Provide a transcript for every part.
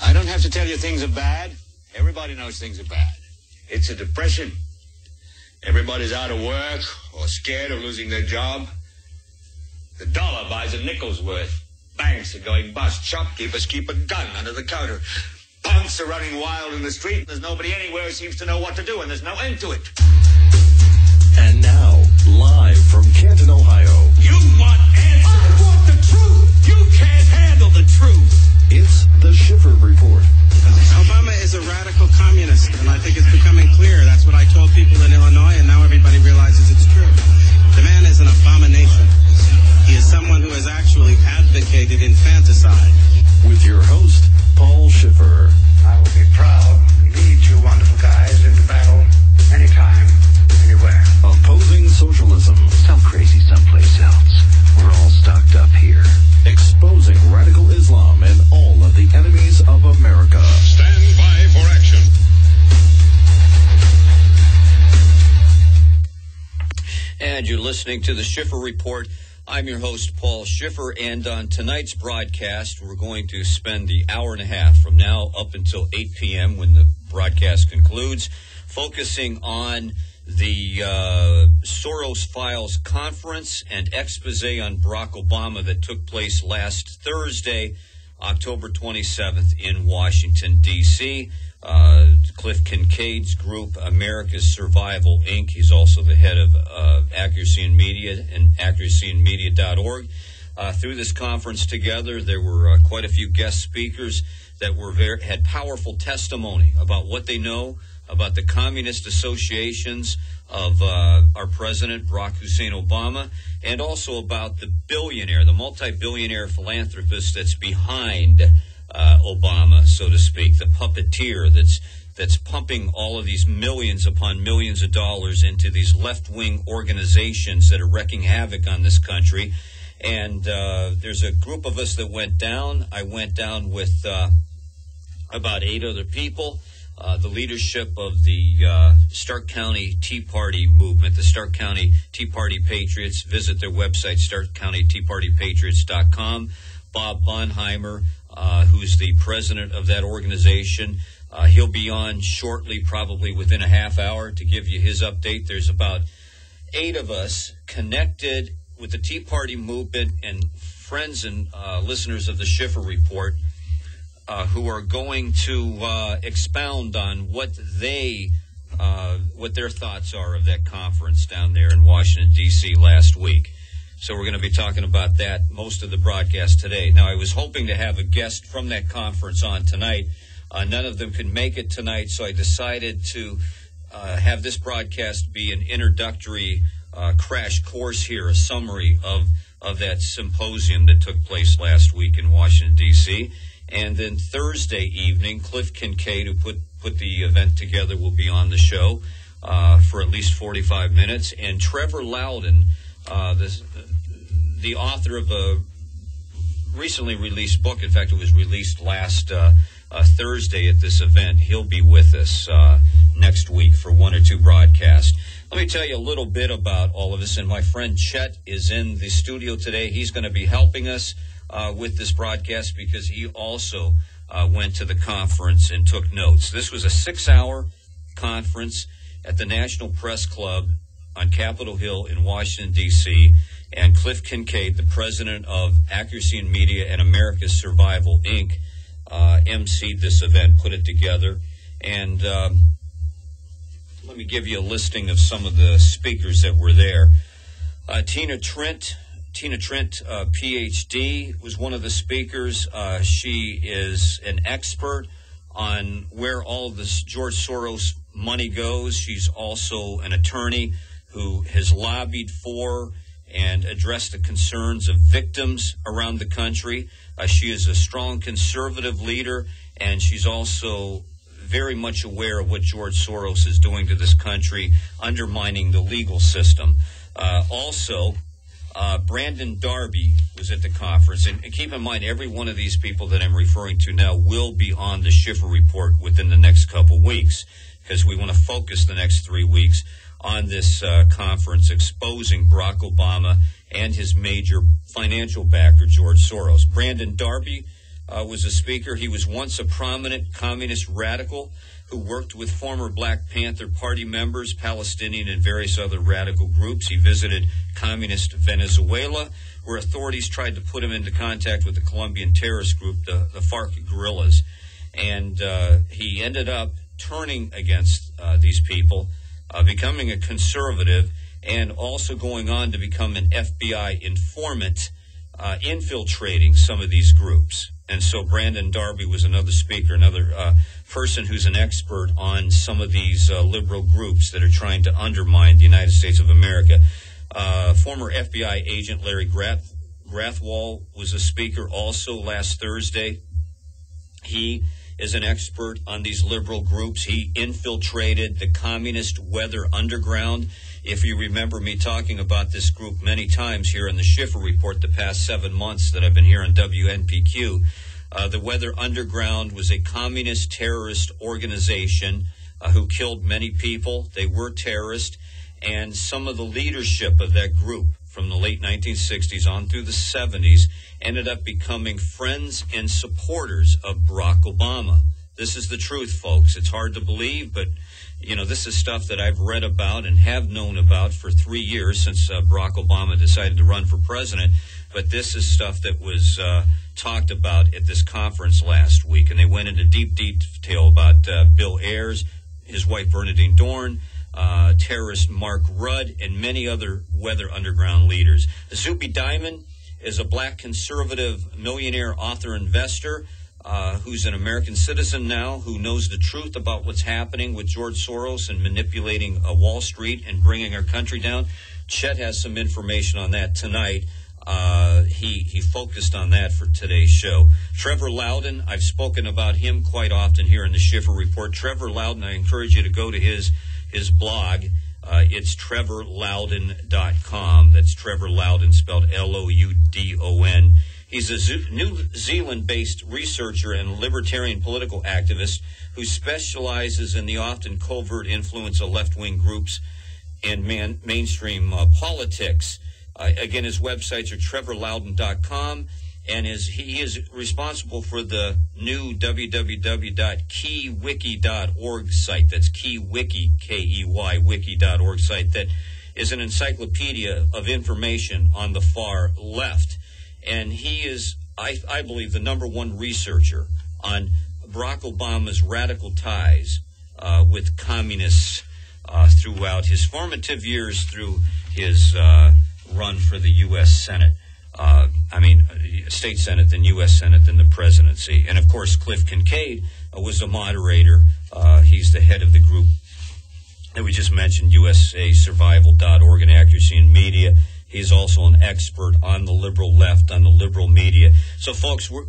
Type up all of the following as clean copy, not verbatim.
I don't have to tell you things are bad. Everybody knows things are bad. It's a depression. Everybody's out of work or scared of losing their job. The dollar buys a nickel's worth. Banks are going bust. Shopkeepers keep a gun under the counter. Punks are running wild in the street. There's nobody anywhere who seems to know what to do, and there's no end to it. And now, live from Canton, Ohio. You want answers. I want the truth. You can't handle the truth. It's the Schiffer Report. Obama is a radical communist, and I think it's becoming clear. That's what I told people in Illinois, and now everybody realizes it's true. The man is an abomination. He is someone who has actually advocated infanticide. With your host, Paul Schiffer. I will be proud to lead you wonderful guys into battle anytime, anywhere. Opposing socialism. Some crazy someplace else. We're all stocked up here. Exposing radical Islam and all of the enemies of America. Stand by for action. And you're listening to the Schiffer Report. I'm your host, Paul Schiffer, and on tonight's broadcast, we're going to spend the hour and a half from now up until 8 p.m. when the broadcast concludes, focusing on the Soros Files conference and expose on Barack Obama that took place last Thursday, October 27th in Washington, D.C. Cliff Kincaid's group, America's Survival, Inc. He's also the head of Accuracy in Media and accuracyinmedia.org. Through this conference together, there were quite a few guest speakers that had powerful testimony about what they know about the communist associations of our president, Barack Hussein Obama, and also about the billionaire, the multi-billionaire philanthropist that's behind Obama, so to speak, the puppeteer that's pumping all of these millions upon millions of dollars into these left-wing organizations that are wreaking havoc on this country. And there's a group of us that went down. I went down with about 8 other people. The leadership of the Stark County Tea Party movement, the Stark County Tea Party Patriots. Visit their website, starkcountyteapartypatriots.com. Bob Bonheimer, who's the president of that organization. He'll be on shortly, probably within a half hour, to give you his update. There's about 8 of us connected with the Tea Party movement and friends and listeners of the Schiffer Report who are going to expound on what their thoughts are of that conference down there in Washington, D.C. last week. So we're going to be talking about that most of the broadcast today. Now, I was hoping to have a guest from that conference on tonight. None of them could make it tonight, so I decided to have this broadcast be an introductory crash course here, a summary of that symposium that took place last week in Washington, D.C. And then Thursday evening, Cliff Kincaid, who put the event together, will be on the show for at least 45 minutes. And Trevor Loudon, the author of a recently released book, in fact, it was released last Thursday at this event, he'll be with us next week for 1 or 2 broadcasts. Let me tell you a little bit about all of this, and my friend Chet is in the studio today. He's going to be helping us with this broadcast because he also went to the conference and took notes. This was a 6-hour conference at the National Press Club on Capitol Hill in Washington, D.C., and Cliff Kincaid, the president of Accuracy in Media and America's Survival, Inc., emceed this event, put it together. And let me give you a listing of some of the speakers that were there. Tina Trent, Ph.D., was one of the speakers. She is an expert on where all this George Soros money goes. She's also an attorney who has lobbied for and addressed the concerns of victims around the country. She is a strong conservative leader, and she's also very much aware of what George Soros is doing to this country, undermining the legal system. Also, Brandon Darby was at the conference, and keep in mind, every one of these people that I'm referring to now will be on the Schiffer Report within the next couple weeks, because we want to focus the next 3 weeks on this conference exposing Barack Obama and his major financial backer, George Soros. Brandon Darby was a speaker. He was once a prominent communist radical who worked with former Black Panther Party members, Palestinian, and various other radical groups. He visited communist Venezuela, where authorities tried to put him into contact with the Colombian terrorist group, the FARC guerrillas. And he ended up turning against these people, becoming a conservative, and also going on to become an FBI informant, infiltrating some of these groups. And so Brandon Darby was another speaker, another person who's an expert on some of these liberal groups that are trying to undermine the United States of America. Former FBI agent Larry Grathwohl was a speaker also last Thursday. He is an expert on these liberal groups. He infiltrated the communist weather underground. If you remember me talking about this group many times here in the Schiffer Report the past 7 months that I've been here on WNPQ, the Weather Underground was a communist terrorist organization who killed many people. They were terrorists, and some of the leadership of that group from the late 1960s on through the 70s ended up becoming friends and supporters of Barack Obama. This is the truth, folks. It's hard to believe, but you know, this is stuff that I've read about and have known about for 3 years since Barack Obama decided to run for president. But this is stuff that was talked about at this conference last week. And they went into deep detail about Bill Ayers, his wife Bernadine Dorn, terrorist Mark Rudd, and many other Weather Underground leaders. Zupi Diamond is a black conservative millionaire author investor who's an American citizen now, who knows the truth about what's happening with George Soros and manipulating Wall Street and bringing our country down. Chet has some information on that tonight. He focused on that for today's show. Trevor Loudon, I've spoken about him quite often here in the Schiffer Report. Trevor Loudon, I encourage you to go to his blog. It's trevorloudon.com. That's Trevor Loudon, spelled Loudon. He's a New Zealand-based researcher and libertarian political activist who specializes in the often covert influence of left-wing groups and mainstream politics. Again, his websites are trevorloudon.com, and he is responsible for the new www.keywiki.org site. That's Keywiki, K-E-Y, wiki.org site that is an encyclopedia of information on the far left. And he is, I believe, the number one researcher on Barack Obama's radical ties with communists throughout his formative years through his run for the U.S. Senate. State Senate, then U.S. Senate, then the presidency. And, of course, Cliff Kincaid was a moderator. He's the head of the group that we just mentioned, USASurvival.org and Accuracy in Media. He's also an expert on the liberal left, on the liberal media. So, folks, we're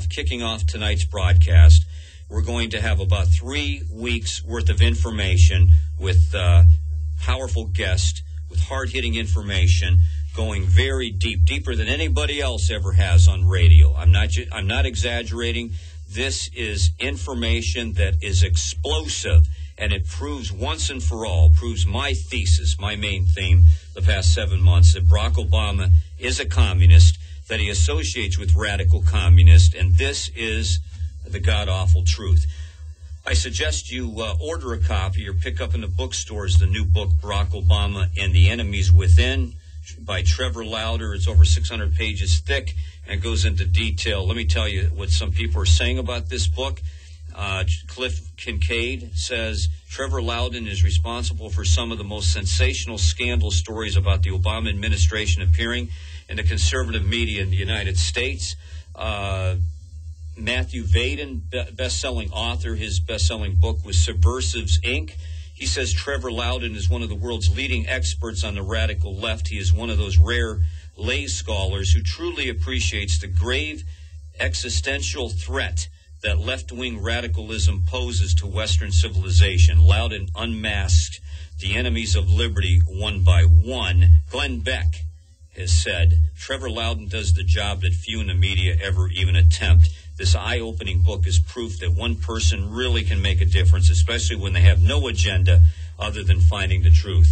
kicking off tonight's broadcast. We're going to have about 3 weeks' worth of information with powerful guests, with hard-hitting information, going very deep, deeper than anybody else ever has on radio. I'm not exaggerating. This is information that is explosive, and it proves once and for all, proves my thesis, my main theme the past 7 months, that Barack Obama is a communist, that he associates with radical communists, and this is the god-awful truth. I suggest you order a copy or pick up in the bookstores the new book, Barack Obama and the Enemies Within, by Trevor Loudon. It's over 600 pages thick and goes into detail. Let me tell you what some people are saying about this book. Cliff Kincaid says Trevor Loudon is responsible for some of the most sensational scandal stories about the Obama administration appearing in the conservative media in the United States. Matthew Vaden, best-selling author, his best-selling book was Subversives, Inc. He says Trevor Loudon is one of the world's leading experts on the radical left. He is one of those rare lay scholars who truly appreciates the grave existential threat that left-wing radicalism poses to Western civilization. Loudon unmasked the enemies of liberty one by one. Glenn Beck has said, Trevor Loudon does the job that few in the media ever even attempt. This eye-opening book is proof that one person really can make a difference, especially when they have no agenda other than finding the truth.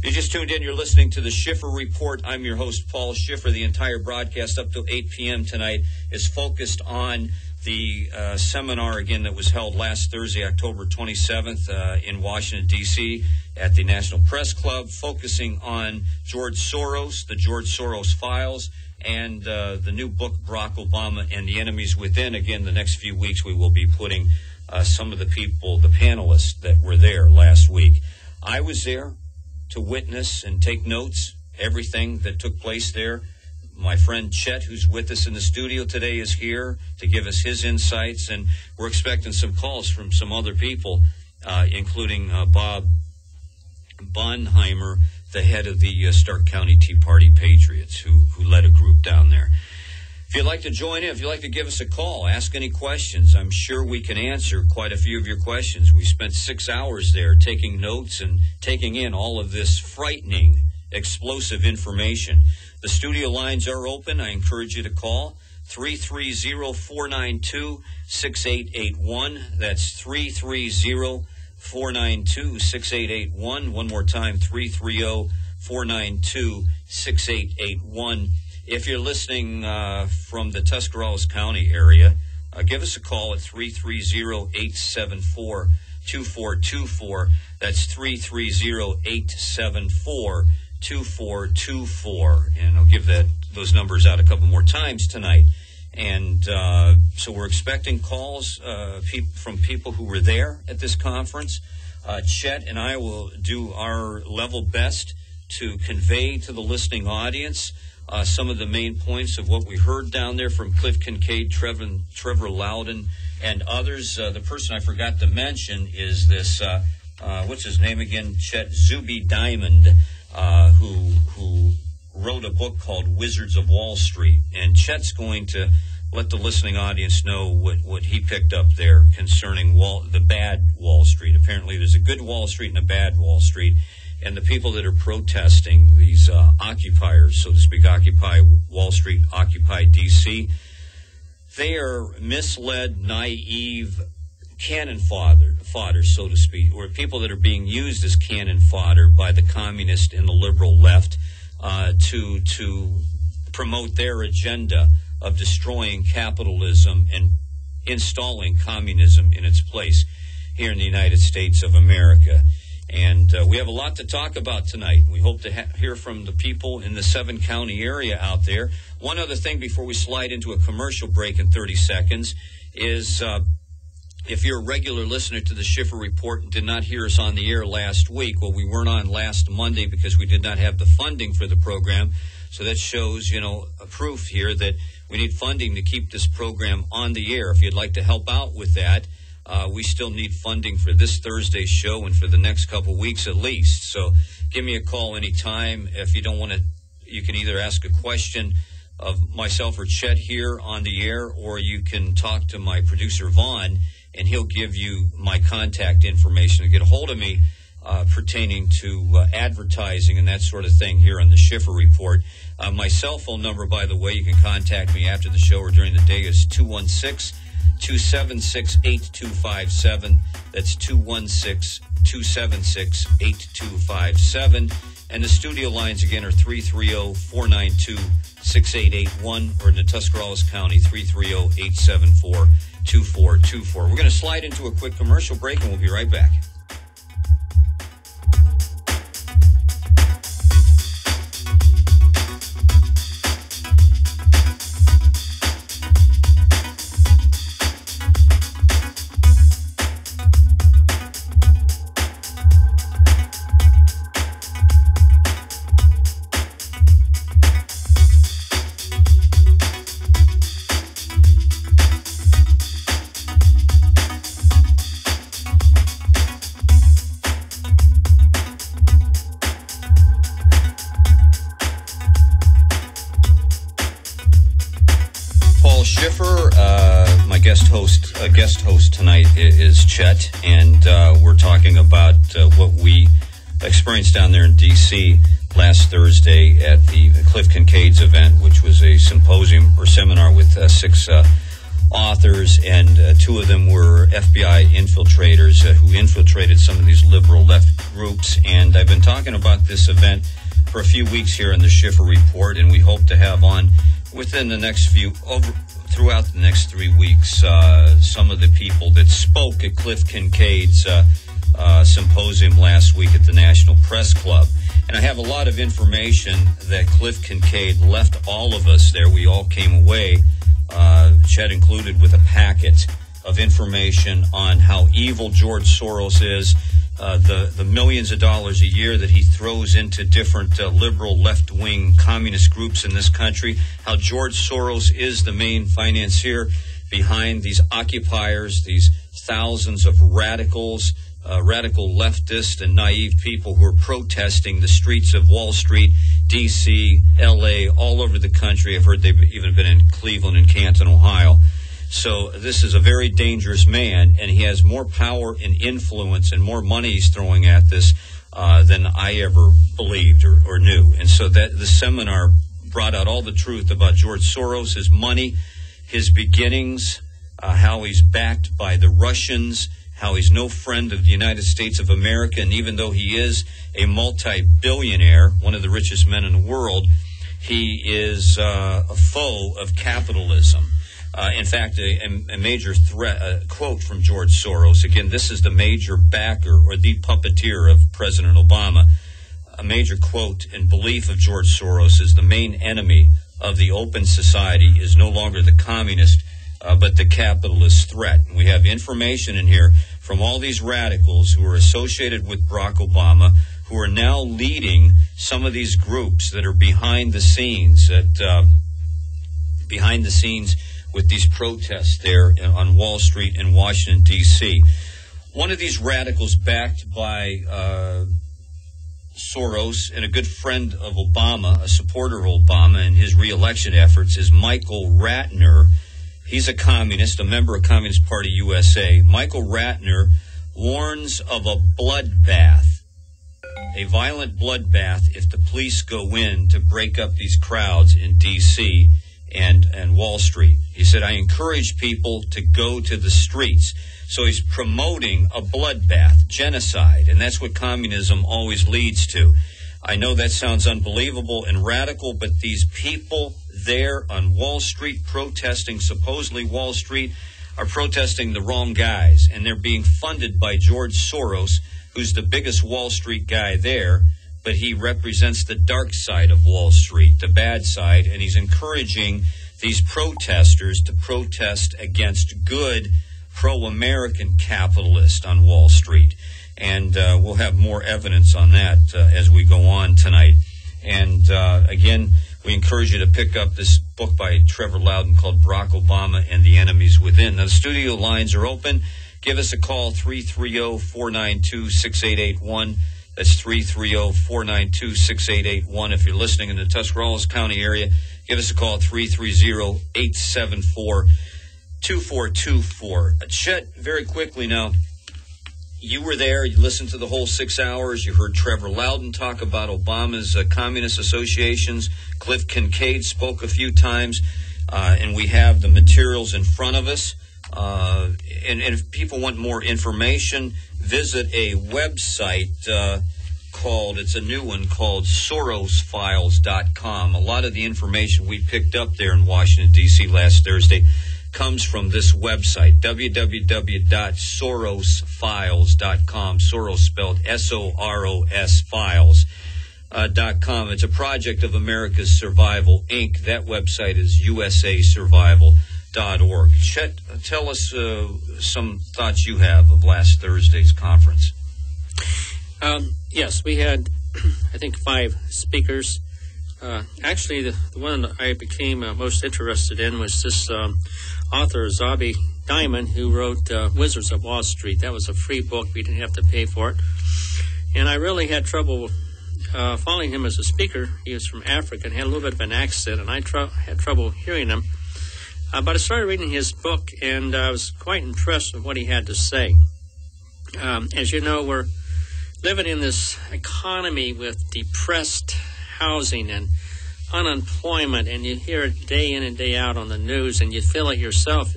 You just tuned in. You're listening to the Schiffer Report. I'm your host, Paul Schiffer. The entire broadcast up to 8 p.m. tonight is focused on the seminar, again, that was held last Thursday, October 27th in Washington, D.C. at the National Press Club, focusing on George Soros, the George Soros files, and the new book, Barack Obama and the Enemies Within. Again, the next few weeks we will be putting some of the people, the panelists that were there last week. I was there to witness and take notes, everything that took place there. My friend Chet, who's with us in the studio today, is here to give us his insights, and we're expecting some calls from some other people, including Bob Bonheimer, the head of the Stark County Tea Party Patriots, who led a group down there. If you'd like to join in, if you'd like to give us a call, ask any questions, I'm sure we can answer quite a few of your questions. We spent 6 hours there taking notes and taking in all of this frightening, explosive information. The studio lines are open. I encourage you to call 330-492-6881. That's 330-492-6881. One more time, 330-492-6881. If you're listening from the Tuscarawas County area, give us a call at 330-874-2424. That's 330-874-2424. And I'll give those numbers out a couple more times tonight. And so we're expecting calls from people who were there at this conference. Chet and I will do our level best to convey to the listening audience some of the main points of what we heard down there from Cliff Kincaid, Trevor Loudon, and others. The person I forgot to mention is this, what's his name again, Chet, Zuby Diamond, who wrote a book called Wizards of Wall Street. And Chet's going to let the listening audience know what he picked up there concerning the bad Wall Street. Apparently there's a good Wall Street and a bad Wall Street. And the people that are protesting, these occupiers, so to speak, Occupy Wall Street, Occupy D.C., they are misled, naive cannon fodder, so to speak, or people that are being used as cannon fodder by the communist and the liberal left to promote their agenda of destroying capitalism and installing communism in its place here in the United States of America. And we have a lot to talk about tonight. We hope to hear from the people in the 7-county area out there. One other thing before we slide into a commercial break in 30 seconds is if you're a regular listener to the Schiffer Report and did not hear us on the air last week, well, we weren't on last Monday because we did not have the funding for the program. So that shows, a proof here that we need funding to keep this program on the air. If you'd like to help out with that, we still need funding for this Thursday's show and for the next couple weeks at least. So give me a call anytime. If you don't want to, you can either ask a question of myself or Chet here on the air, or you can talk to my producer Vaughn, and he'll give you my contact information to get a hold of me pertaining to advertising and that sort of thing here on the Schiffer Report. My cell phone number, by the way, you can contact me after the show or during the day, is 216-276-8257. That's 216-276-8257. And the studio lines, again, are 330-492-6881, or in the Tuscarawas County, 330-874-2424. We're going to slide into a quick commercial break, and we'll be right back. Guest host tonight is Chet, and we're talking about what we experienced down there in D.C. last Thursday at the Cliff Kincaid's event, which was a symposium or seminar with 6 authors, and two of them were FBI infiltrators who infiltrated some of these liberal left groups. And I've been talking about this event for a few weeks here in the Schiffer Report, and we hope to have on within the next throughout the next 3 weeks some of the people that spoke at Cliff Kincaid's symposium last week at the National Press Club. And I have a lot of information that Cliff Kincaid left all of us there. We all came away, Chet included, with a packet of information on how evil George Soros is, the millions of dollars a year that he throws into different liberal left-wing communist groups in this country, how George Soros is the main financier behind these occupiers, these thousands of radicals, radical leftists and naive people who are protesting the streets of Wall Street, D.C., L.A., all over the country. I've heard they've even been in Cleveland and Canton, Ohio. So this is a very dangerous man, and he has more power and influence and more money he's throwing at this than I ever believed or knew. And so that the seminar brought out all the truth about George Soros, his money, his beginnings, how he's backed by the Russians, how he's no friend of the United States of America, and even though he is a multi-billionaire, one of the richest men in the world, he is a foe of capitalism. In fact, a major threat, quote from George Soros, again, this is the major backer or the puppeteer of President Obama. A major quote and belief of George Soros is the main enemy of the open society is no longer the communist, but the capitalist threat. And we have information in here from all these radicals who are associated with Barack Obama, who are now leading some of these groups that are behind the scenes, with these protests there on Wall Street in Washington, D.C. One of these radicals backed by Soros and a good friend of Obama, a supporter of Obama and his re-election efforts, is Michael Ratner. He's a communist, a member of Communist Party USA. Michael Ratner warns of a bloodbath, a violent bloodbath if the police go in to break up these crowds in D.C. and Wall Street. He said, I encourage people to go to the streets. So he's promoting a bloodbath, genocide, and that's what communism always leads to. I know that sounds unbelievable and radical, but these people there on Wall Street protesting, supposedly Wall Street, are protesting the wrong guys, and they're being funded by George Soros, who's the biggest Wall Street guy there, but he represents the dark side of Wall Street, the bad side, and he's encouraging these protesters to protest against good pro-American capitalists on Wall Street. And we'll have more evidence on that as we go on tonight. And again, we encourage you to pick up this book by Trevor Loudon called Barack Obama and the Enemies Within. Now, the studio lines are open. Give us a call, 330-492-6881. That's 330-492-6881. If you're listening in the Tuscarawas County area, give us a call, 330-874-2424. Chet, very quickly now, you were there. You listened to the whole 6 hours. You heard Trevor Loudon talk about Obama's communist associations. Cliff Kincaid spoke a few times, and we have the materials in front of us. And if people want more information, visit a website it's a new one called Soros-Files.com. A lot of the information we picked up there in Washington, D.C. last Thursday comes from this website, www.sorosfiles.com. Soros spelled S-O-R-O-S files.com. It's a project of America's Survival, Inc. That website is usasurvival.org. Chet, tell us some thoughts you have of last Thursday's conference. Yes, we had, I think, 5 speakers. Actually, the one I became most interested in was this author, Zabi Diamond, who wrote Wizards of Wall Street. That was a free book. We didn't have to pay for it. And I really had trouble following him as a speaker. He was from Africa and had a little bit of an accent, and I had trouble hearing him. But I started reading his book, and I was quite impressed with what he had to say. As you know, we're living in this economy with depressed housing and unemployment, and you hear it day in and day out on the news, and you feel it yourself.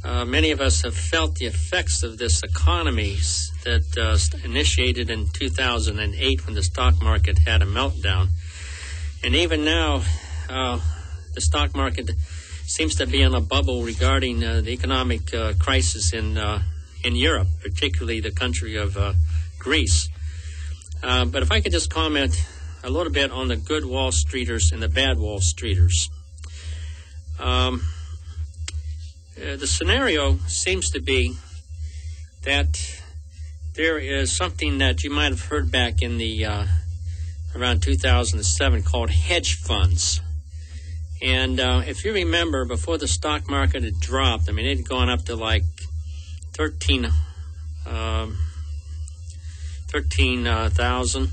Many of us have felt the effects of this economy that initiated in 2008 when the stock market had a meltdown. And even now, the stock market seems to be in a bubble regarding the economic crisis in Europe, particularly the country of Greece. But if I could just comment a little bit on the good Wall Streeters and the bad Wall Streeters. The scenario seems to be that there is something that you might have heard back in the around 2007 called hedge funds. And if you remember, before the stock market had dropped, I mean, it had gone up to like 13,000.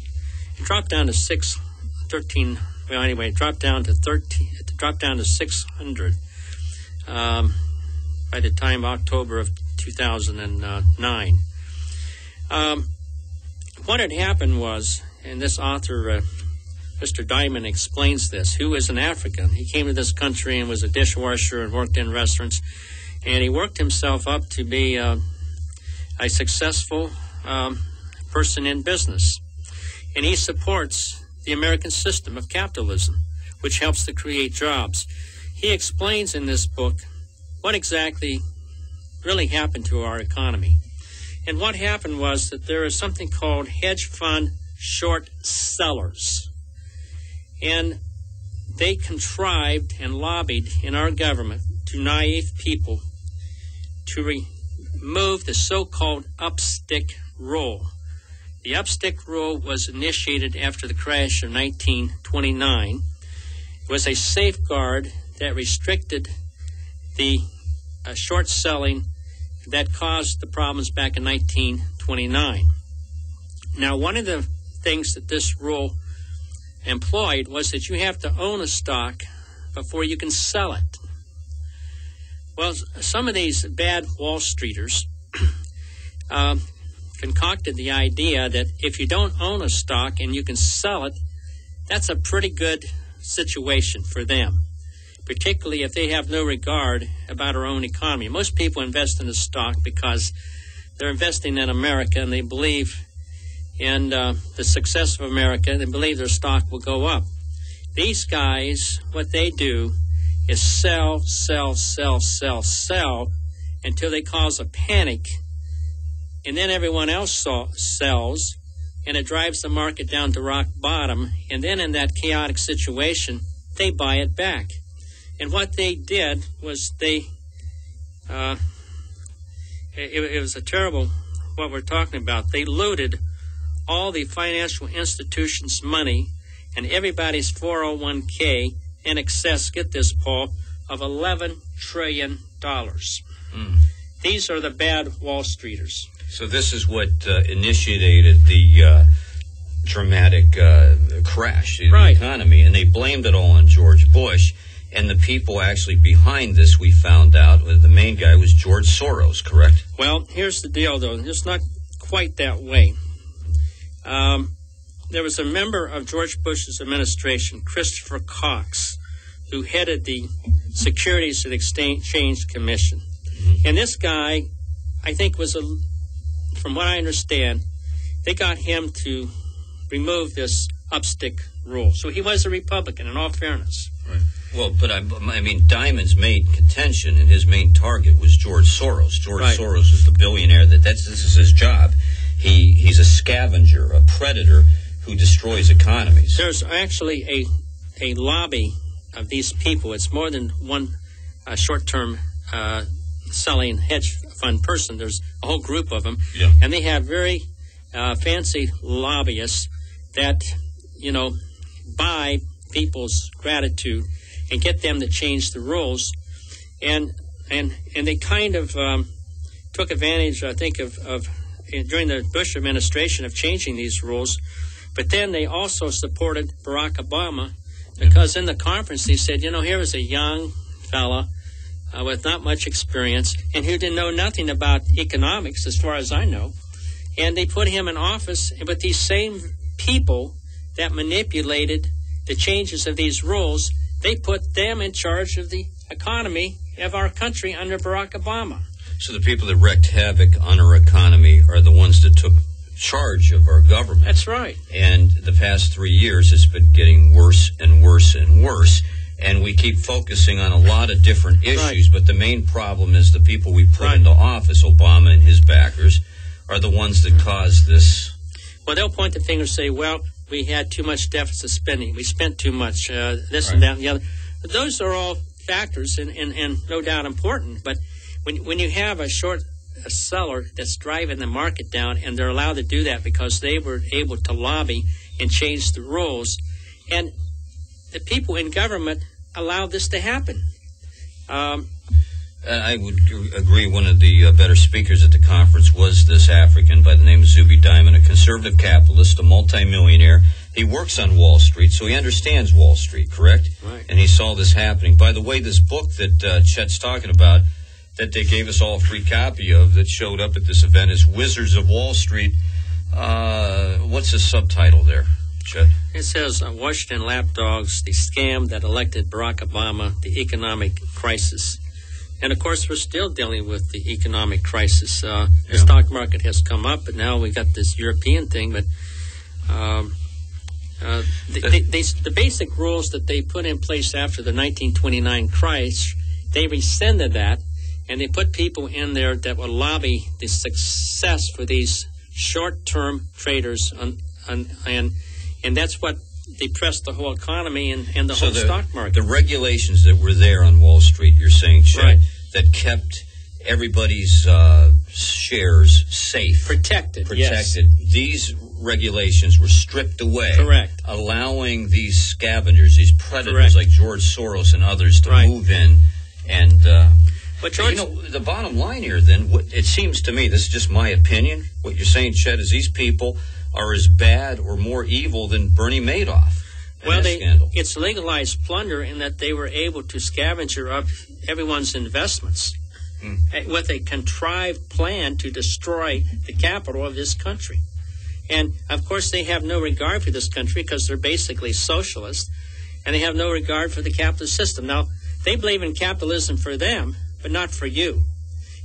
It dropped down to 13. Well, anyway, it dropped down to 600 by the time October of 2009. What had happened was, and this author, Mr. Diamond, explains this, who is an African. He came to this country and was a dishwasher and worked in restaurants, and he worked himself up to be a successful person in business. And he supports the American system of capitalism, which helps to create jobs. He explains in this book what exactly really happened to our economy. And what happened was that there is something called hedge fund short sellers. And they contrived and lobbied in our government to naive people to remove the so-called upstick rule. The upstick rule was initiated after the crash of 1929. It was a safeguard that restricted the short selling that caused the problems back in 1929. Now, one of the things that this rule employed was that you have to own a stock before you can sell it. Well, some of these bad Wall Streeters concocted the idea that if you don't own a stock and you can sell it, that's a pretty good situation for them, particularly if they have no regard about our own economy. Most people invest in a stock because they're investing in America and they believe in the success of America. They believe their stock will go up. These guys, what they do is sell until they cause a panic, and then everyone else sells, and it drives the market down to rock bottom, and then in that chaotic situation, they buy it back. And what they did was it was a terrible, what we're talking about. They looted all the financial institutions' money and everybody's 401k in excess, get this, Paul, of $11 trillion. These are the bad Wall Streeters. So this is what initiated the dramatic crash in the economy, and they blamed it all on George Bush. And the people actually behind this, we found out, the main guy was George Soros, correct? Well, here's the deal, though. It's not quite that way. There was a member of George Bush's administration, Christopher Cox, who headed the Securities and Exchange Commission. And this guy, I think, from what I understand, they got him to remove this upstick rule. So he was a Republican, in all fairness. Right. Well, but I mean, Diamond's main contention and his main target was George Soros. George Soros is the billionaire this is his job. He's a scavenger, a predator who destroys economies. There's actually a lobby of these people. It's more than one short-term selling hedge fund person. There's a whole group of them, and they have very fancy lobbyists that, buy people's gratitude and get them to change the rules, and they kind of took advantage, I think, of during the Bush administration of changing these rules. But then they also supported Barack Obama because in the conference they said, here was a young fella with not much experience and who didn't know nothing about economics, as far as I know. And they put him in office with these same people that manipulated the changes of these rules, they put them in charge of the economy of our country under Barack Obama. So the people that wreaked havoc on our economy are the ones that took charge of our government. That's right. And the past 3 years, it's been getting worse and worse and worse. And we keep focusing on a lot of different issues, but the main problem is the people we put into office, Obama and his backers, are the ones that caused this. Well, they'll point the finger and say, well, we had too much deficit spending. We spent too much, this and that and the other. But those are all factors and no doubt important. But when you have a seller that's driving the market down, and they're allowed to do that because they were able to lobby and change the rules, and the people in government allowed this to happen. I would agree one of the better speakers at the conference was this African by the name of Zuby Diamond, a conservative capitalist, a multimillionaire. He works on Wall Street, so he understands Wall Street, correct? Right. And he saw this happening. By the way, this book that Chet's talking about, that they gave us all a free copy of that showed up at this event, is Wizards of Wall Street. What's the subtitle there, Chet? It says, Washington Lapdogs, the scam that elected Barack Obama, the economic crisis. And, of course, we're still dealing with the economic crisis. The stock market has come up, but now we got this European thing. But the basic rules that they put in place after the 1929 crash, they rescinded that, and they put people in there that will lobby the success for these short-term traders, and that's what depressed the whole economy and the whole stock market. The regulations that were there on Wall Street, you're saying, Chet, right, that kept everybody's shares safe. Protected. Yes. These regulations were stripped away. Correct. Allowing these scavengers, these predators Correct. like George Soros and others to move in. And, but George, the bottom line here then, it seems to me, this is just my opinion, what you're saying, Chet, is these people are as bad or more evil than Bernie Madoff. Well, it's legalized plunder in that they were able to scavenger up everyone's investments with a contrived plan to destroy the capital of this country. And, of course, they have no regard for this country because they're basically socialist, and they have no regard for the capitalist system. Now, they believe in capitalism for them, but not for you.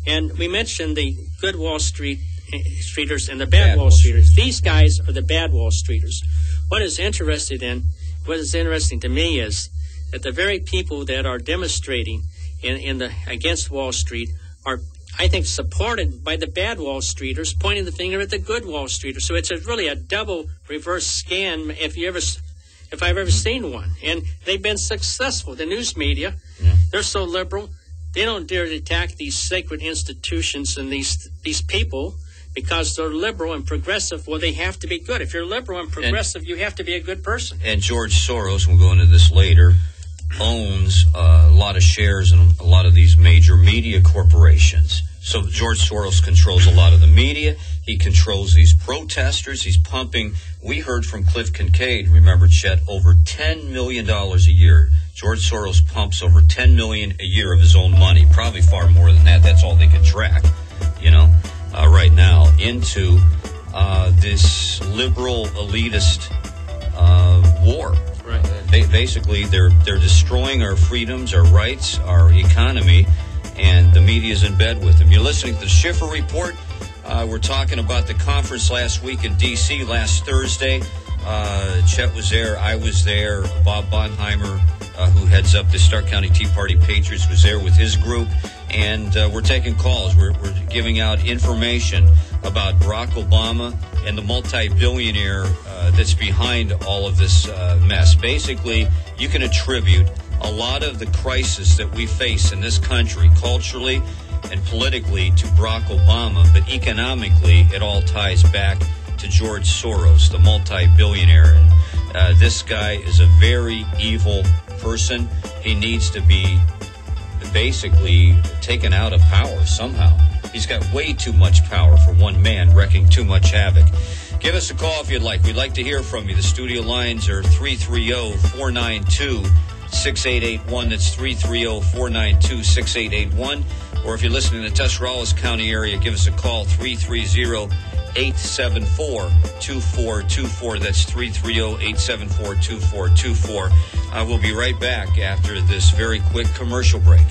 And we mentioned the good Wall Streeters and the bad Wall Streeters. These guys are the bad Wall Streeters. What is interesting to me is that the very people that are demonstrating against Wall Street are, I think, supported by the bad Wall Streeters, pointing the finger at the good Wall Streeters. So it's really a double reverse scam if I've ever seen one. And they've been successful. The news media, they're so liberal, they don't dare to attack these sacred institutions and these people because they're liberal and progressive. Well, they have to be good. If you're liberal and progressive, you have to be a good person. And George Soros, we'll go into this later, owns a lot of shares in a lot of these major media corporations. So George Soros controls a lot of the media. He controls these protesters. He's pumping. We heard from Cliff Kincaid, remember, Chet, over $10 million a year. George Soros pumps over $10 million a year of his own money, probably far more than that. That's all they could track, right now, into this liberal elitist war. Right. Basically, they're destroying our freedoms, our rights, our economy, and the media's in bed with them. You're listening to the Schiffer Report. We're talking about the conference last week in D.C. last Thursday. Chet was there. I was there. Bob Bonheimer, who heads up the Stark County Tea Party Patriots, was there with his group. And we're taking calls. We're giving out information about Barack Obama and the multi-billionaire that's behind all of this mess. Basically, you can attribute a lot of the crisis that we face in this country, culturally and politically, to Barack Obama. But economically, it all ties back to George Soros, the multi-billionaire. And this guy is a very evil person. He needs to be basically taken out of power somehow. He's got way too much power for one man, wreaking too much havoc. Give us a call if you'd like. We'd like to hear from you. The studio lines are 330-492-6881. That's 330-492-6881. Or if you're listening in the Tuscarawas County area, give us a call, 330-392-6881. 330-874-2424. That's 330-874-2424. We'll be right back after this very quick commercial break.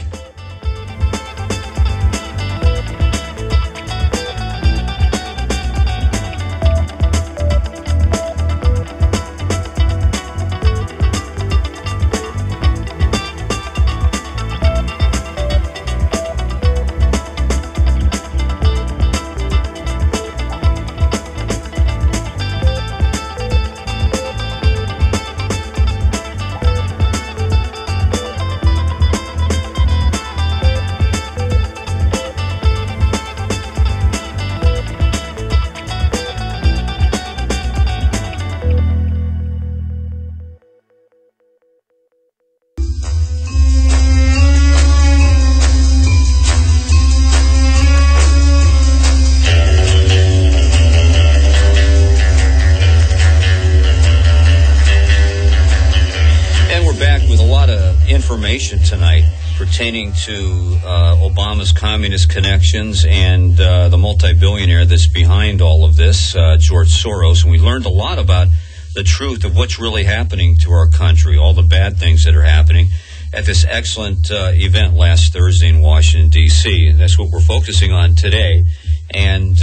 Information tonight pertaining to Obama's communist connections and the multi-billionaire that's behind all of this, George Soros. And we learned a lot about the truth of what's really happening to our country, all the bad things that are happening at this excellent event last Thursday in Washington, D.C. And that's what we're focusing on today. And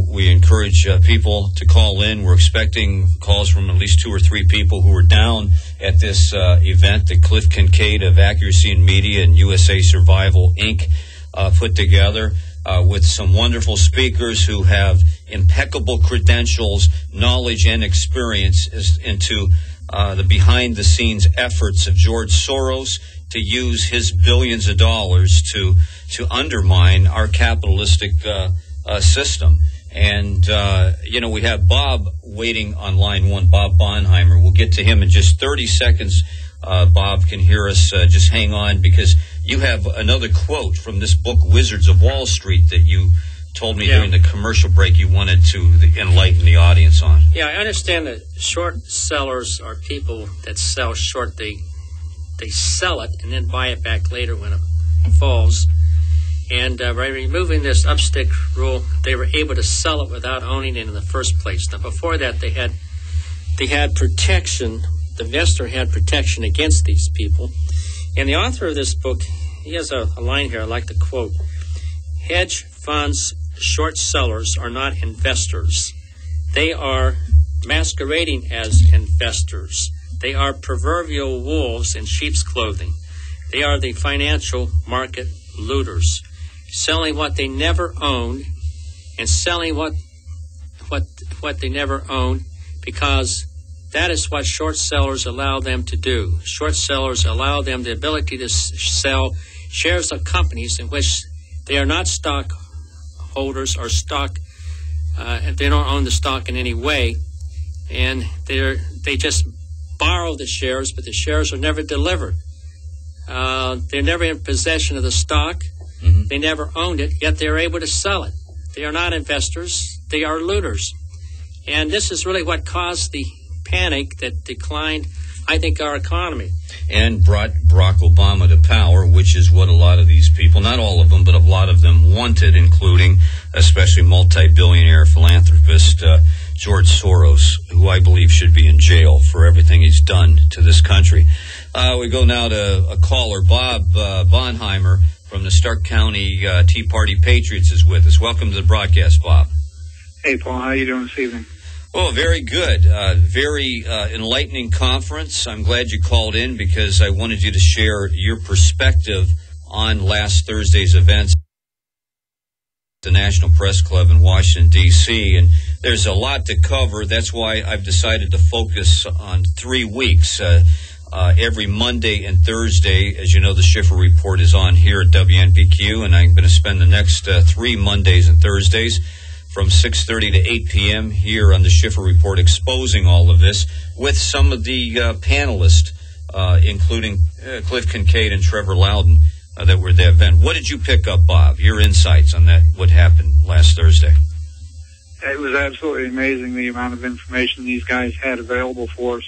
we encourage people to call in. We're expecting calls from at least 2 or 3 people who were down at this event that Cliff Kincaid of Accuracy in Media and USA Survival, Inc. Put together with some wonderful speakers who have impeccable credentials, knowledge, and experience into the behind-the-scenes efforts of George Soros to use his billions of dollars to undermine our capitalistic system. And, we have Bob waiting on line 1, Bob Bonheimer. We'll get to him in just 30 seconds. Bob can hear us. Just hang on, because you have another quote from this book, Wizards of Wall Street, that you told me during the commercial break you wanted to enlighten the audience on. Yeah, I understand that short sellers are people that sell short. They sell it and then buy it back later when it falls. And by removing this upstick rule, they were able to sell it without owning it in the first place. Now, before that, they had protection. The investor had protection against these people. And the author of this book, he has a line here I like to quote. Hedge funds short sellers are not investors. They are masquerading as investors. They are proverbial wolves in sheep's clothing. They are the financial market looters, selling what they never owned and selling what they never owned, because that is what short sellers allow them to do. Short sellers allow them the ability to sell shares of companies in which they are not stockholders or stock, they don't own the stock in any way, and they just borrow the shares, but the shares are never delivered. They're never in possession of the stock. Mm-hmm. They never owned it, yet they're able to sell it. They are not investors. They are looters. And this is really what caused the panic that declined, I think, our economy. And brought Barack Obama to power, which is what a lot of these people, not all of them, but a lot of them wanted, including especially multi-billionaire philanthropist George Soros, who I believe should be in jail for everything he's done to this country. We go now to a caller. Bob Bonheimer from the Stark County Tea Party Patriots is with us. Welcome to the broadcast, Bob. Hey, Paul. How are you doing this evening? Oh, very good. Very enlightening conference. I'm glad you called in because I wanted you to share your perspective on last Thursday's events at the National Press Club in Washington, D.C., and there's a lot to cover. That's why I've decided to focus on 3 weeks. Every Monday and Thursday, as you know, the Schiffer Report is on here at WNPQ, and I'm going to spend the next 3 Mondays and Thursdays from 6:30 to 8 p.m. here on the Schiffer Report, exposing all of this with some of the panelists, including Cliff Kincaid and Trevor Loudon, that were at the event. What did you pick up, Bob? Your insights on that, what happened last Thursday? It was absolutely amazing, the amount of information these guys had available for us.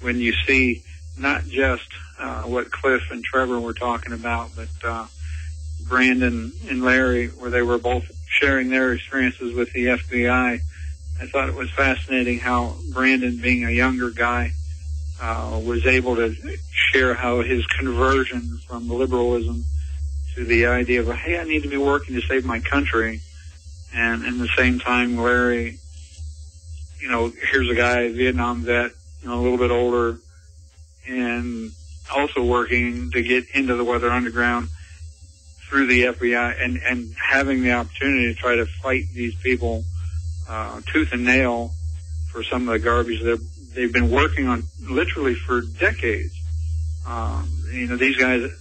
When you see not just what Cliff and Trevor were talking about, but Brandon and Larry, where they were both sharing their experiences with the FBI I thought it was fascinating how Brandon, being a younger guy, was able to share how his conversion from liberalism to the idea of, hey, I need to be working to save my country. And in the same time, Larry, here's a guy, Vietnam vet, a little bit older, and also working to get into the Weather Underground through the FBI and having the opportunity to try to fight these people tooth and nail for some of the garbage they've been working on literally for decades. These guys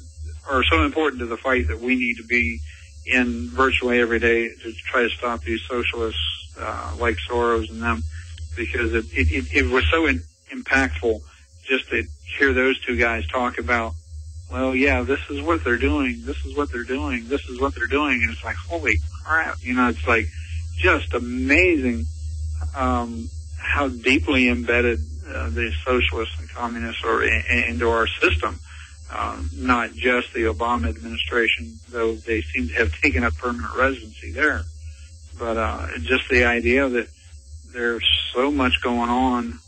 are so important to the fight that we need to be in virtually every day to try to stop these socialists like Soros and them, because it was so impactful just to hear those two guys talk about, well, yeah, this is what they're doing, this is what they're doing, this is what they're doing, and it's like, holy crap, it's like just amazing how deeply embedded the socialists and communists are into our system. Not just the Obama administration, though they seem to have taken up permanent residency there, but just the idea that there's so much going on,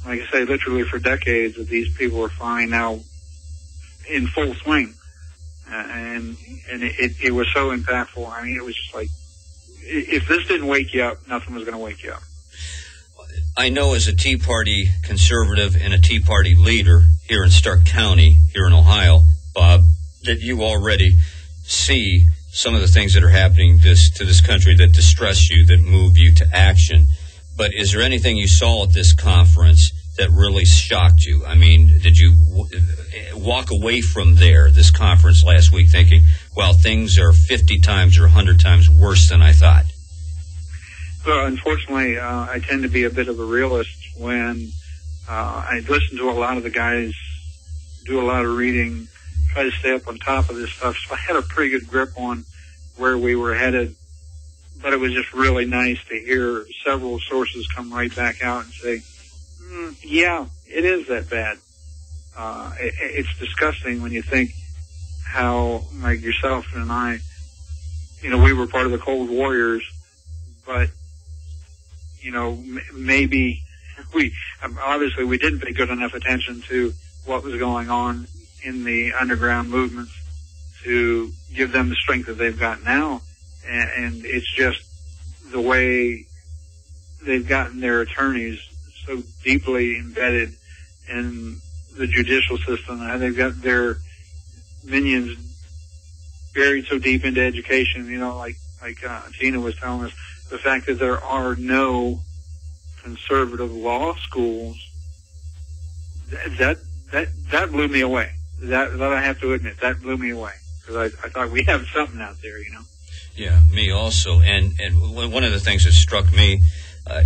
like I say, literally for decades, that these people are finally now in full swing. And it was so impactful. I mean, it was just like, if this didn't wake you up, nothing was going to wake you up. I know as a Tea Party conservative and a Tea Party leader here in Stark County, here in Ohio, Bob, that you already see some of the things that are happening to this country that distress you, that move you to action. But is there anything you saw at this conference that really shocked you? I mean, did you walk away from this conference last week thinking, well, things are 50 times or 100 times worse than I thought? Well, unfortunately, I tend to be a bit of a realist when I listen to a lot of the guys, do a lot of reading, try to stay up on top of this stuff. So I had a pretty good grip on where we were headed. But it was just really nice to hear several sources come right back out and say, yeah, it is that bad. It's disgusting when you think how, like yourself and I, we were part of the Cold Warriors, but, maybe obviously we didn't pay good enough attention to what was going on in the underground movements to give them the strength that they've got now. And it's just the way they've gotten their attorneys so deeply embedded in the judicial system, and they've got their minions buried so deep into education, like Tina was telling us, the fact that there are no conservative law schools, that blew me away. That I have to admit, that blew me away, because I thought we have something out there, Yeah, me also. And one of the things that struck me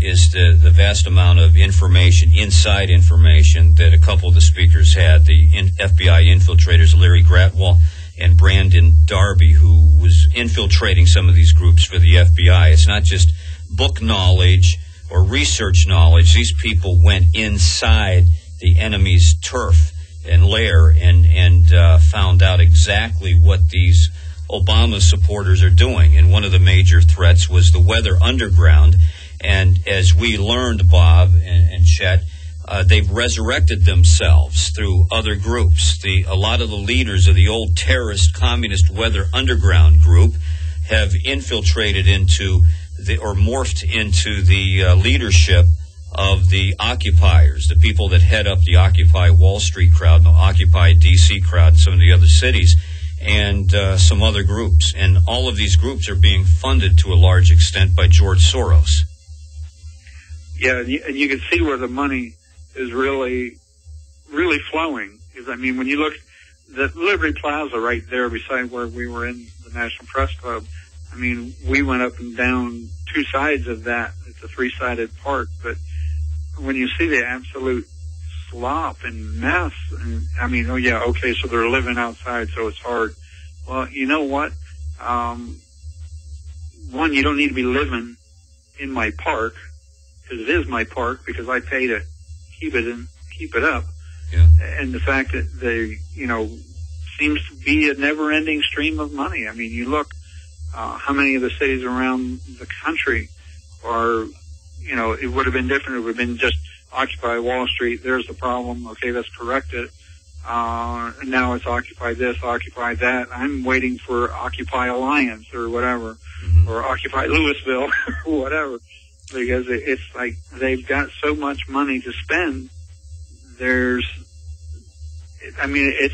is the vast amount of inside information that a couple of the speakers had, the FBI infiltrators, Larry Gratwell and Brandon Darby, who was infiltrating some of these groups for the FBI. It's not just book knowledge or research knowledge. These people went inside the enemy's turf and lair and found out exactly what these Obama supporters are doing. And one of the major threats was the Weather Underground. And as we learned, Bob and Chet, they've resurrected themselves through other groups. A lot of the leaders of the old terrorist communist Weather Underground group have infiltrated or morphed into the leadership of the occupiers, the people that head up the Occupy Wall Street crowd, the Occupy DC crowd, and some of the other cities, and some other groups. And all of these groups are being funded to a large extent by George Soros. Yeah, and you can see where the money is really, really flowing. Because, I mean, when you look, the Liberty Plaza right there beside where we were in the National Press Club, I mean, we went up and down two sides of that. It's a three-sided park. But when you see the absolute slop and mess, and I mean, oh yeah, okay, so they're living outside, so it's hard. Well, you know what? One, you don't need to be living in my park, because it is my park, because I pay to keep it up. Yeah. And the fact that they, seems to be a never-ending stream of money. I mean, you look, how many of the cities around the country or, you know, it would have been different. It would have been just Occupy Wall Street. There's the problem. Okay, let's correct it. And now it's Occupy this, Occupy that. I'm waiting for Occupy Alliance or whatever, or Occupy Louisville or whatever, because it's like they've got so much money to spend.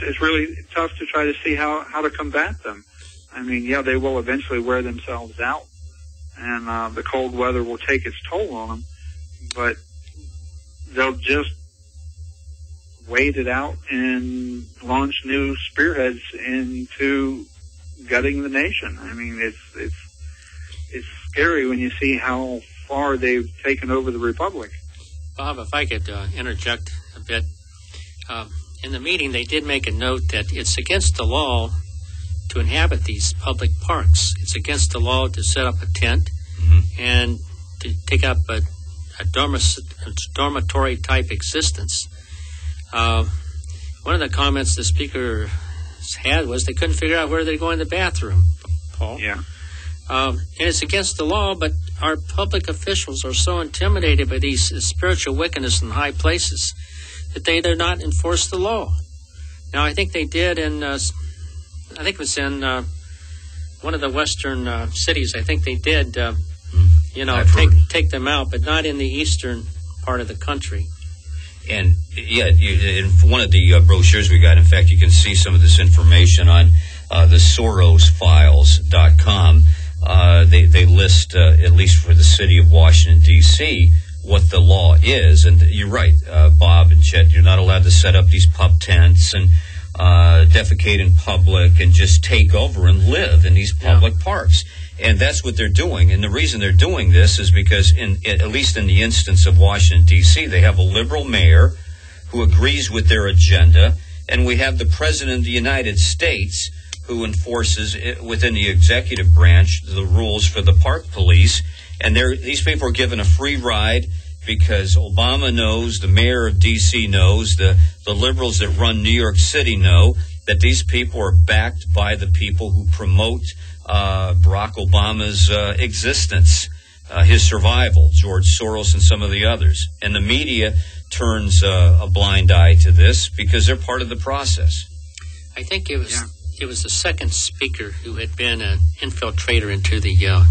It's really tough to try to see how to combat them. I mean, yeah, they will eventually wear themselves out, and the cold weather will take its toll on them, but they'll just wait it out and launch new spearheads into gutting the nation. I mean, it's scary when you see how far they've taken over the republic. Bob, if I could interject a bit. In the meeting, they did make a note that it's against the law to inhabit these public parks. It's against the law to set up a tent and to take up a dormitory-type existence. One of the comments the speaker had was they couldn't figure out where they'd go in the bathroom, Paul. Yeah. And it's against the law, but our public officials are so intimidated by these spiritual wickedness in high places that they do not enforce the law. Now, I think they did in, I think it was in one of the western cities. I think they did, take them out, but not in the eastern part of the country. And, yeah, in one of the brochures we got, in fact, you can see some of this information on the Soros-Files.com. They list, at least for the city of Washington, D.C., what the law is. And you're right, Bob and Chet, you're not allowed to set up these pub tents and defecate in public and just take over and live in these public parks. And that's what they're doing. And the reason they're doing this is because, at least in the instance of Washington, D.C., they have a liberal mayor who agrees with their agenda, and we have the President of the United States who enforces within the executive branch the rules for the park police. And these people are given a free ride because Obama knows, the mayor of D.C. knows, the liberals that run New York City know that these people are backed by the people who promote Barack Obama's existence, his survival, George Soros and some of the others. And the media turns a blind eye to this because they're part of the process. I think it was the second speaker who had been an infiltrator into the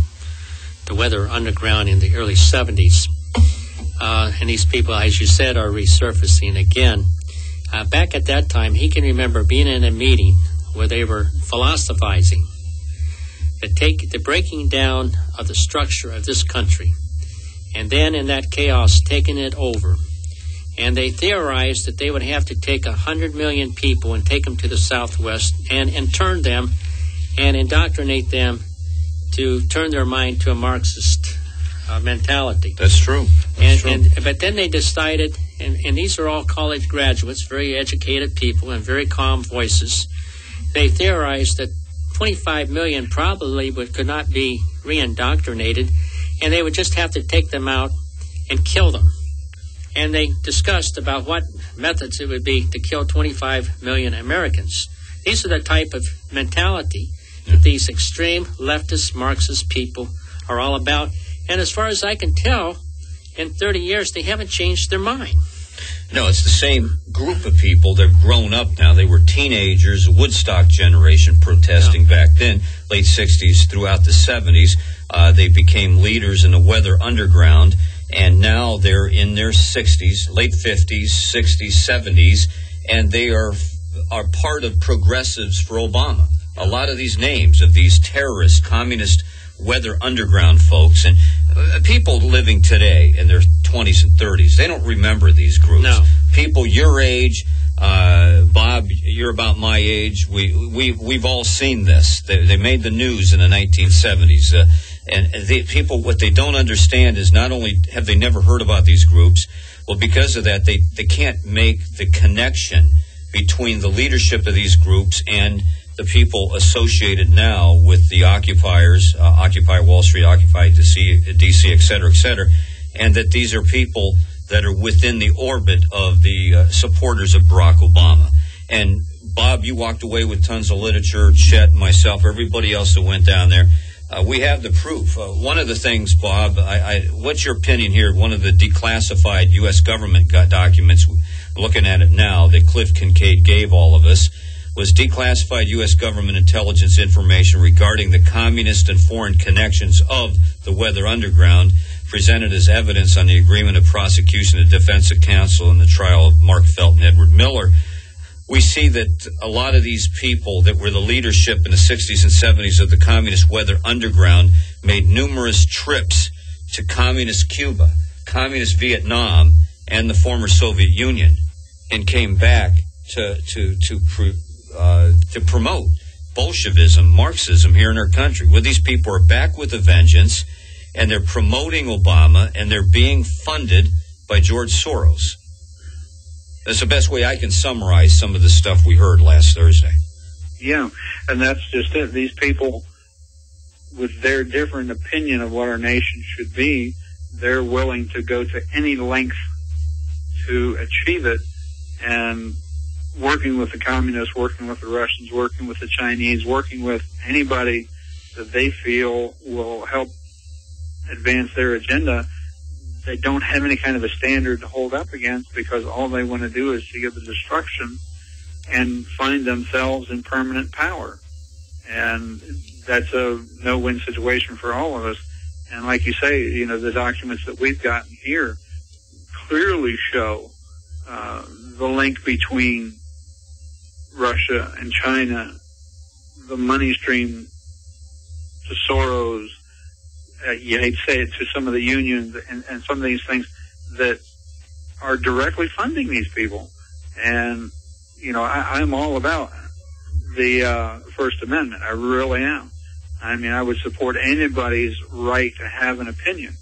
weather underground in the early 70s. And these people, as you said, are resurfacing again. Back at that time, he can remember being in a meeting where they were philosophizing the breaking down of the structure of this country, and then in that chaos, taking it over. And they theorized that they would have to take 100 million people and take them to the Southwest and intern them and indoctrinate them to turn their mind to a Marxist mentality. That's true. But then they decided, and these are all college graduates, very educated people and very calm voices. They theorized that 25 million probably could not be re-indoctrinated, and they would just have to take them out and kill them. And they discussed about what methods it would be to kill 25 million Americans. These are the type of mentality that these extreme leftist Marxist people are all about. And as far as I can tell, in 30 years, they haven't changed their mind. No, it's the same group of people. They've grown up now. They were teenagers, a Woodstock generation protesting back then, late 60s, throughout the 70s. They became leaders in the weather underground, and now they're in their 60s, late 50s, 60s, 70s, and they are part of progressives for Obama. A lot of these names of these terrorist, communist weather underground folks and people living today in their 20s and 30s, they don't remember these groups. No. People your age, Bob, you're about my age. We've all seen this. They made the news in the 1970s. And the people, what they don't understand is not only have they never heard about these groups, well, because of that, they can't make the connection between the leadership of these groups and the people associated now with the occupiers, Occupy Wall Street, Occupy DC, et cetera, and that these are people that are within the orbit of the supporters of Barack Obama. And, Bob, you walked away with tons of literature, Chet, myself, everybody else that went down there. We have the proof. One of the things, Bob, what's your opinion here? One of the declassified U.S. government documents, looking at it now, that Cliff Kincaid gave all of us, was declassified U.S. government intelligence information regarding the communist and foreign connections of the Weather Underground, presented as evidence on the agreement of prosecution and defense counsel in the trial of Mark Felt and Edward Miller. We see that a lot of these people that were the leadership in the 60s and 70s of the communist Weather Underground made numerous trips to communist Cuba, communist Vietnam, and the former Soviet Union, and came back to promote Bolshevism, Marxism here in our country. Well, these people are back with a vengeance, and they're promoting Obama, and they're being funded by George Soros. That's the best way I can summarize some of the stuff we heard last Thursday. Yeah, and that's just it. These people, with their different opinion of what our nation should be, they're willing to go to any length to achieve it. And working with the communists, working with the Russians, working with the Chinese, working with anybody that they feel will help advance their agenda, they don't have any kind of a standard to hold up against, because all they want to do is to give the destruction and find themselves in permanent power. And that's a no-win situation for all of us. And like you say, you know, the documents that we've gotten here clearly show the link between Russia and China, the money stream to Soros, you hate to say it, to some of the unions and some of these things that are directly funding these people. And, you know, I'm all about the First Amendment. I really am. I mean, I would support anybody's right to have an opinion.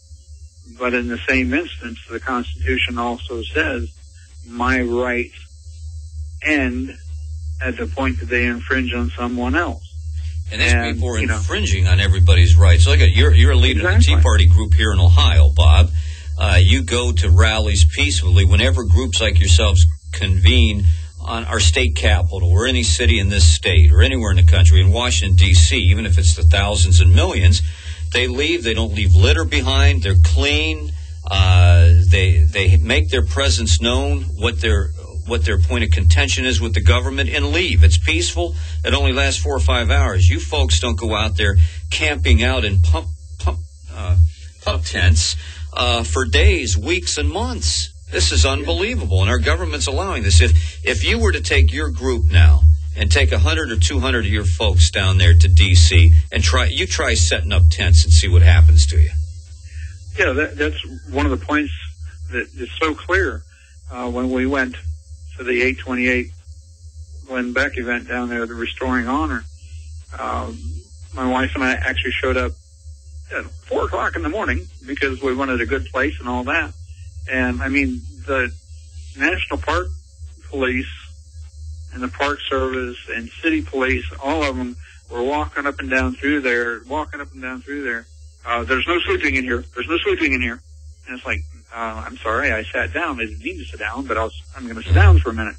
But in the same instance, the Constitution also says my rights end at the point that they infringe on someone else. And these people are infringing on everybody's rights. Look at you're a leader of the Tea Party group here in Ohio, Bob. You go to rallies peacefully whenever groups like yourselves convene on our state capital or any city in this state or anywhere in the country, in Washington, D.C., even if it's the thousands and millions. They leave. They don't leave litter behind. They're clean. They make their presence known, what their point of contention is with the government, and leave. It's peaceful. It only lasts 4 or 5 hours. You folks don't go out there camping out in pump tents for days, weeks, and months. This is unbelievable, and our government's allowing this. If you were to take your group now and take 100 or 200 of your folks down there to D.C. and try setting up tents and see what happens to you. Yeah, that's one of the points that is so clear when we went to the 828 Glenn Beck event down there, the Restoring Honor. My wife and I actually showed up at 4 o'clock in the morning because we wanted a good place and all that. And, I mean, the National Park Police and the Park Service and City Police, all of them were walking up and down through there. There's no sleeping in here. There's no sleeping in here. And it's like, I'm sorry, I sat down. I didn't mean to sit down, but I'm going to sit down for a minute.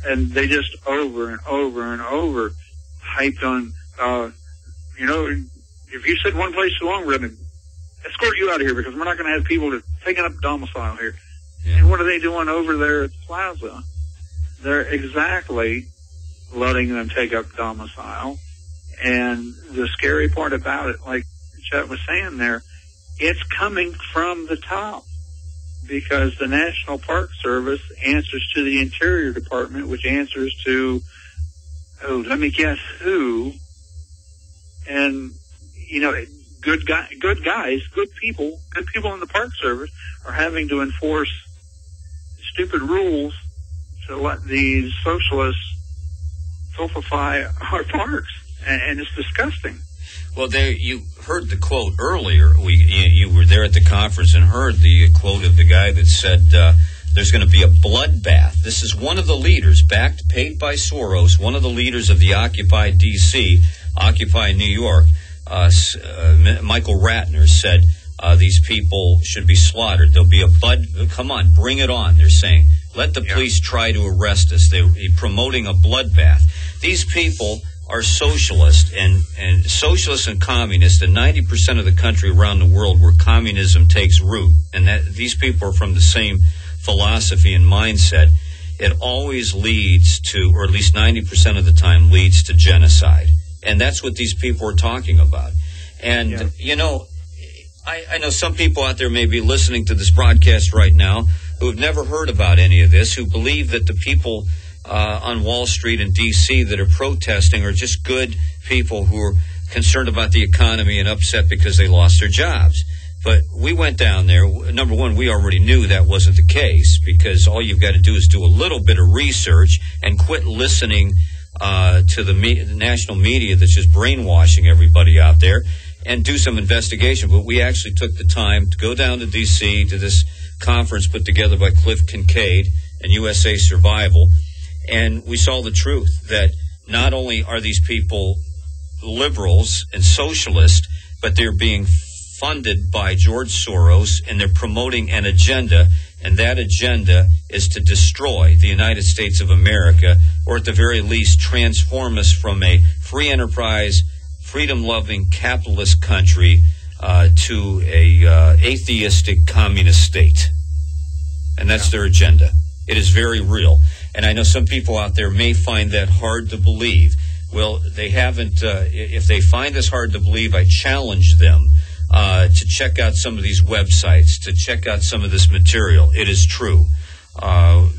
And they just over and over and over hyped on, if you sit one place too long, we're going to escort you out of here because we're not going to have people taking up domicile here. Yeah. And what are they doing over there at the plaza? They're exactly letting them take up domicile. And the scary part about it, like Chet was saying there, it's coming from the top because the National Park Service answers to the Interior Department, which answers to, let me guess who. And, good guys, good people in the Park Service are having to enforce stupid rules to let these socialists stultify our parks. And it's disgusting. Well, you heard the quote earlier. You were there at the conference and heard the quote of the guy that said there's going to be a bloodbath. This is one of the leaders, paid by Soros, one of the leaders of the Occupy D.C., Occupy New York. Michael Ratner said these people should be slaughtered. There'll be come on, bring it on, they're saying. Let the police try to arrest us. They're promoting a bloodbath. These people are socialist and socialist and communist, and 90% of the country around the world where communism takes root, and that these people are from the same philosophy and mindset, it always leads to, or at least 90% of the time, leads to genocide. And that's what these people are talking about. And, you know, I know some people out there may be listening to this broadcast right now who have never heard about any of this, who believe that the people on Wall Street and D.C. that are protesting are just good people who are concerned about the economy and upset because they lost their jobs. But we went down there. Number one, we already knew that wasn't the case, because all you've got to do is do a little bit of research and quit listening to the national media that's just brainwashing everybody out there, and do some investigation. But we actually took the time to go down to D.C. to this conference put together by Cliff Kincaid and USA Survival, and we saw the truth that not only are these people liberals and socialists, but they're being funded by George Soros, and they're promoting an agenda, and that agenda is to destroy the United States of America, or at the very least transform us from a free enterprise, freedom-loving capitalist country to a atheistic communist state. And that's their agenda. It is very real. And I know some people out there may find that hard to believe. Well, they haven't. If they find this hard to believe, I challenge them to check out some of these websites, to check out some of this material. It is true.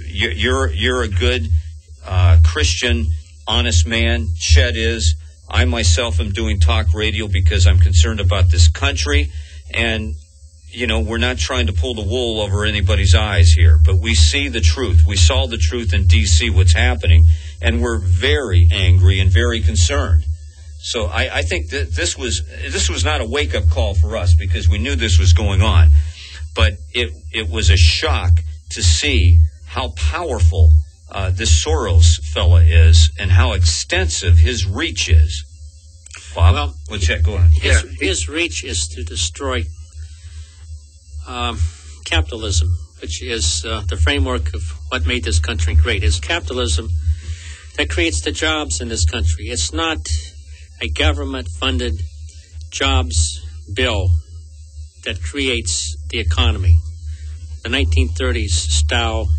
You're a good Christian, honest man. Chet is. I myself am doing talk radio because I'm concerned about this country, and you know, we're not trying to pull the wool over anybody's eyes here, but we see the truth. We saw the truth in D.C., what's happening, and we're very angry and very concerned. So I think that this was not a wake-up call for us, because we knew this was going on, but it was a shock to see how powerful this Soros fella is and how extensive his reach is. Bob, well, Chet, go on. His reach is to destroy capitalism, which is the framework of what made this country great. It's capitalism that creates the jobs in this country. It's not a government-funded jobs bill that creates the economy. The 1930s style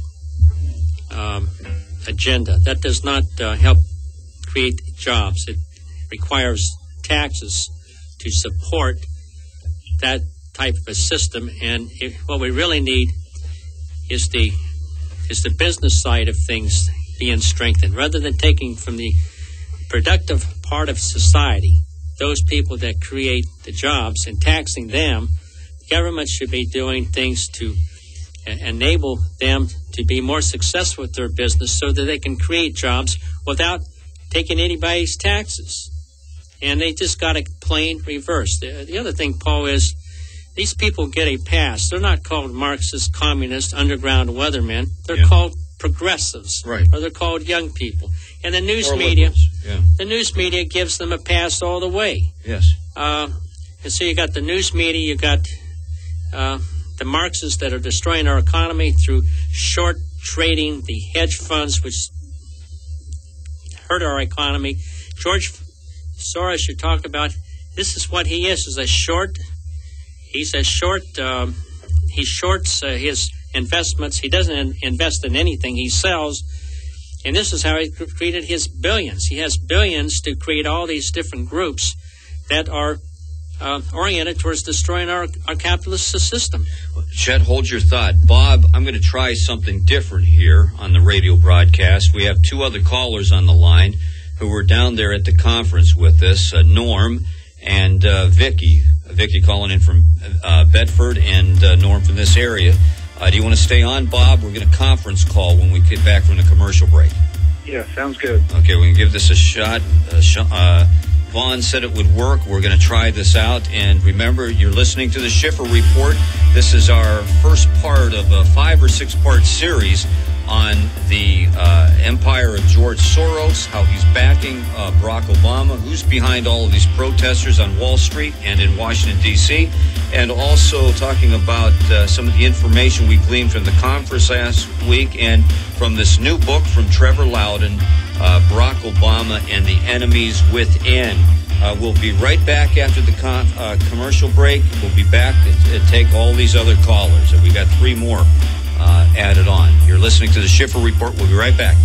agenda that does not help create jobs. It requires taxes to support that type of a system, and what we really need is the business side of things being strengthened, rather than taking from the productive part of society, those people that create the jobs, and taxing them. The government should be doing things to enable them to be more successful with their business, so that they can create jobs without taking anybody's taxes. And they just got it plain reversed. The other thing, Paul, is these people get a pass. They're not called Marxist, communist, underground weathermen. They're called progressives, right? Or they're called young people. And the news media, the news media gives them a pass all the way. Yes. And so you got the news media, you got the Marxists that are destroying our economy through short trading, the hedge funds, which hurt our economy. George Soros, you talk about, this is what he is a short. He's a short. He shorts his investments. He doesn't invest in anything. He sells. And this is how he created his billions. He has billions to create all these different groups that are oriented towards destroying our capitalist system. Chet, hold your thought. Bob, I'm going to try something different here on the radio broadcast. We have two other callers on the line who were down there at the conference with us, Norm and Vicky. Vicky calling in from Bedford, and Norm from this area. Do you want to stay on, Bob? We're going to conference call when we get back from the commercial break. Yeah, sounds good. Okay, we can give this a shot. Vaughn said it would work. We're going to try this out. And remember, you're listening to the Schiffer Report. This is our first part of a 5 or 6 part series on the empire of George Soros, how he's backing Barack Obama, who's behind all of these protesters on Wall Street and in Washington, D.C., and also talking about some of the information we gleaned from the conference last week and from this new book from Trevor Loudon, Barack Obama and the enemies within. We'll be right back after the commercial break. We'll be back to take all these other callers. And we got 3 more added on. You're listening to the Schiffer Report. We'll be right back.